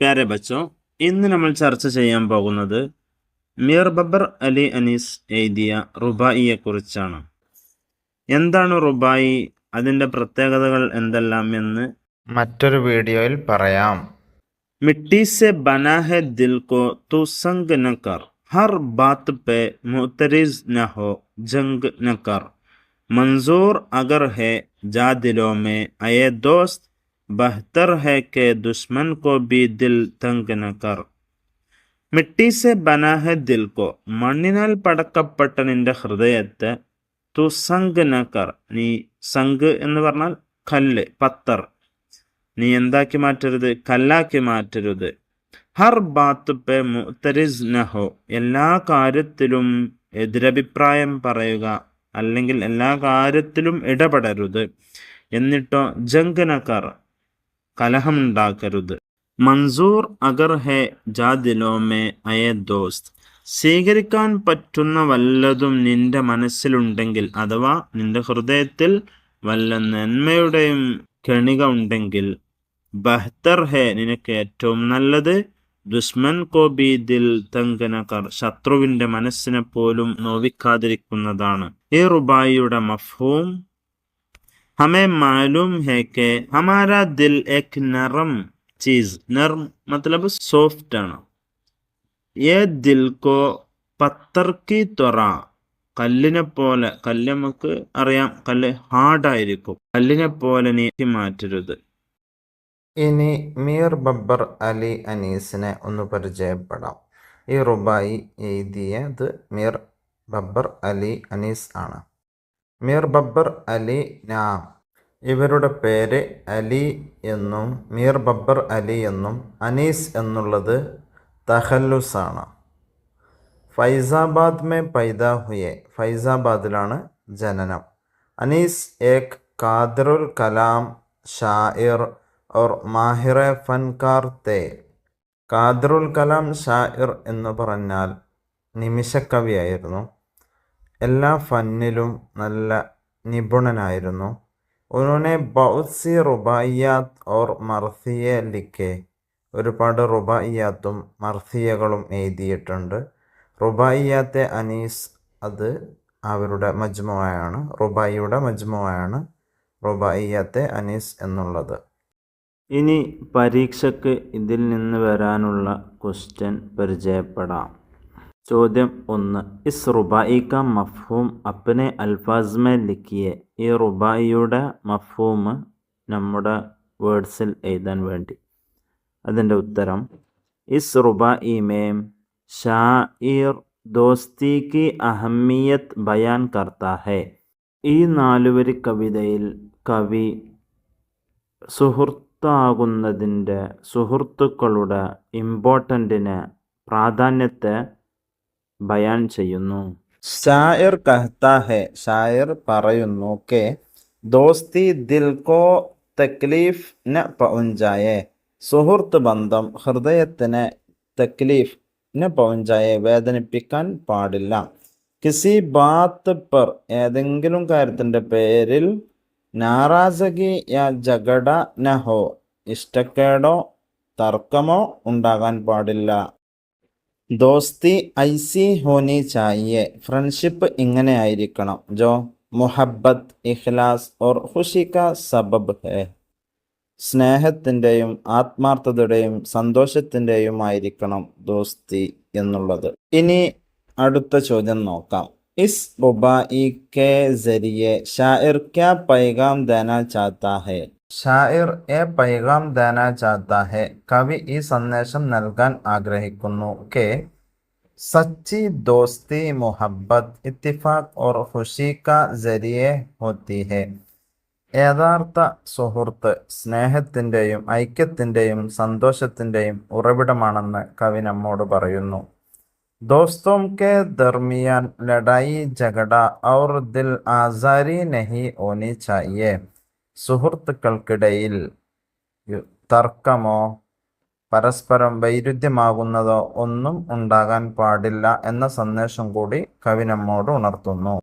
പ്യാരെ ബച്ചോ, ഇന്ന് നമ്മൾ ചർച്ച ചെയ്യാൻ പോകുന്നത് മീർ ബബ്ബർ അലി അനീസ് എഴുതിയ റുബായിയെ കുറിച്ചാണ്. എന്താണ് റുബായി, അതിൻ്റെ പ്രത്യേകതകൾ എന്തെല്ലാം എന്ന് മറ്റൊരു വീഡിയോയിൽ പറയാം. മിട്ടി സെ ബനാ ഹെ ദിൽ കോ തു സംഗ് ന കർ, ഹർ ബാത് പേ മുഅ്തരിസ് ന ഹോ ജംഗ് ന കർ, मंजूर अगर है जा दिलों में आए दोस्त, बेहतर है कि दुश्मन को भी दिल तंग न कर. മിട്ടി സെ ബനാ ഹെ ദിൽ കോ, മണ്ണിനാൽ പടക്കപ്പെട്ട നിന്റെ ഹൃദയത്തെ, തു സംഗ് ന കർ, നീ സംഗ് എന്ന് പറഞ്ഞാൽ കല്ല്, പത്തർ, നീ എന്താക്കി മാറ്റരുത്, കല്ലാക്കി മാറ്റരുത്. ഹർ ബാത്ത് പെ മുഅ്തരിസ് ന ഹോ, എല്ലാ കാര്യത്തിലും എതിരഭിപ്രായം പറയുക, അല്ലെങ്കിൽ എല്ലാ കാര്യത്തിലും ഇടപെടരുത്. എന്നിട്ടോ ജംഗ് നക്കർ, കലഹമുണ്ടാക്കരുത്. മൻസൂർ അഗർ ഹെ ജാ ദിലോ മേ അയേ ദോസ്ത്, സ്വീകരിക്കാൻ പറ്റുന്ന വല്ലതും നിന്റെ മനസ്സിലുണ്ടെങ്കിൽ, അഥവാ നിന്റെ ഹൃദയത്തിൽ വല്ല നന്മയുടെയും കണിക ഉണ്ടെങ്കിൽ, ബഹ്തർ ഹെ, നിനക്ക് ഏറ്റവും നല്ലത്, ദുശ്മൻ കോ ബി ദിൽ തംഗ് ന കർ, ശത്രുവിന്റെ മനസ്സിനെ പോലും നോവിക്കാതിരിക്കുന്നതാണ്. ഈ റുബായിയുടെ മഫ്ഹൂം, ഹമേ മാലൂം ഹെ കെ ഹമാരാ ദിൽ എക് നറം ചീസ്, നർം മത്ലബ് സോഫ്റ്റ് ആണ്. യേ ദിൽ കോ പത്തർ കി ത്വറ, കല്ലിനെ പോലെ, കല്ല് നമുക്ക് അറിയാം, കല്ല് ഹാർഡായിരിക്കും, കല്ലിനെ പോലെ നീ മാറ്റരുത്. ഇനി മീർ ബബ്ബർ അലി അനീസിനെ ഒന്ന് പരിചയപ്പെടാം. ഈ റുബായി എഴുതിയത് മീർ ബബ്ബർ അലി അനീസ് ആണ്. മീർ ബബ്ബർ അലി നാം, ഇവരുടെ പേര് അലി എന്നും മീർ ബബ്ബർ അലി എന്നും അനീസ് എന്നുള്ളത് തഖല്ലുസാണ്. ഫൈസാബാദ് മേ പൈദാ ഹുയെ, ഫൈസാബാദിലാണ് ജനനം. അനീസ് ഏക് ഖാദിറുൽ കലാം ഷാഇർ और മാഹിറ ഫൻകാർ തേ. ഖാദിറുൽ കലാം ഷാഇർ എന്ന് പറഞ്ഞാൽ നിമിഷക്കവിയായിരുന്നു. എല്ലാ ഫന്നിലും നല്ല നിപുണനായിരുന്നു. ഉन्होंने बहुत सी റുബായിയാത്ത് और മർസിയ ലിഖെ, ഒരുപാട് റുബായിയാത്തും മർസിയകളും എഴുതിയിട്ടുണ്ട്. റുബായിയാത്തെ അനീസ്, അത് അവരുടെ മജ്മുഅയാണ്, റുബായിയുടെ മജ്മുഅയാണ് റുബായിയാത്തെ അനീസ് എന്നുള്ളത്. ഇനി പരീക്ഷയ്ക്ക് ഇതിൽ നിന്ന് വരാനുള്ള ക്വസ്റ്റ്യൻ പരിചയപ്പെടാം. ചോദ്യം 1, ഇസ് റുബായി കാ മഫ്ഹൂം അപ്നെ അൽഫാസ് മേ ലിഖിയെ. ഈ റുബായിയുടെ മഫ്ഹൂം നമ്മുടെ വേർഡ്സിൽ എഴുതാൻ വേണ്ടി. അതിൻ്റെ ഉത്തരം, ഇസ് റുബായി മേ ഷാഇർ ദോസ്തി കി അഹമ്മിയത്ത് ബയാൻ കർത്താ ഹെ. ഈ 4 വരി കവിതയിൽ കവി സുഹൃത്താകുന്നതിൻ്റെ, സുഹൃത്തുക്കളുടെ ഇമ്പോർട്ടൻറ്റിനെ, പ്രാധാന്യത്തെ ബയാൻ ചെയ്യുന്നു. ഷാഇർ കഹ്താ ഹെ, ഷാഇർ പറയുന്നു, കെ ദോസ്തി ദിൽ കോ തക്ലീഫ് ന പഹുഞ്ചായേ, സുഹൃത്ത് ബന്ധം ഹൃദയത്തിന് തക്ലീഫ് ന പഹുഞ്ചായേ, വേദനിപ്പിക്കാൻ പാടില്ല. കിസി ബാത്ത് പർ, ഏതെങ്കിലും കാര്യത്തിൻ്റെ പേരിൽ, നാറാസഗി യാ ജഗഡ ന ഹോ, ഇഷ്ടക്കേടോ തർക്കമോ ഉണ്ടാകാൻ പാടില്ല. ദോസ്തി ഐസി ഹോനി ചാഹിയെ, ഫ്രണ്ട്ഷിപ്പ് ഇങ്ങനെ ആയിരിക്കണം, ജോ മുഹബ്ബത്ത് ഇഖ്ലാസ് और ഖുശി കാ സബബ് ഹെ, സ്നേഹത്തിൻ്റെയും ആത്മാർത്ഥതയുടെയും സന്തോഷത്തിൻ്റെയും ആയിരിക്കണം ദോസ്തി എന്നുള്ളത്. ഇനി അടുത്ത ചോദ്യം നോക്കാം. ഇസ് റുബായി കെ ജരിയെ ഷാഇർ ക്യാ പൈഗാം ദേനാ ചാഹത്താ ഹെ. ഷാഇർ എ പൈഗാം ദേനാ ചാഹത്താ ഹെ, കവി ഈ സന്ദേശം നൽകാൻ ആഗ്രഹിക്കുന്നു, കെ സച്ചി ദോസ്തി മുഹബ്ബത്ത് ഇത്തിഫാഖ് और ഖുശി കാ ജരിയെ ഹോത്തി ഹെ. യഥാർത്ഥ സുഹൃത്ത് സ്നേഹത്തിൻ്റെയും ഐക്യത്തിൻ്റെയും സന്തോഷത്തിൻ്റെയും ഉറവിടമാണെന്ന് കവി നമ്മോട് പറയുന്നു. दोस्तों के दरमियान लड़ाई झगड़ा और दिल आज़ारी नहीं होनी चाहिए. സുഹൃത്തുക്കൾക്കിടയിൽ തർക്കമോ പരസ്പരം വൈരുദ്ധ്യമാകുന്നതോ ഒന്നും ഉണ്ടാകാൻ പാടില്ല എന്ന സന്ദേശം കൂടി കവി നമ്മോട് ഉണർത്തുന്നു.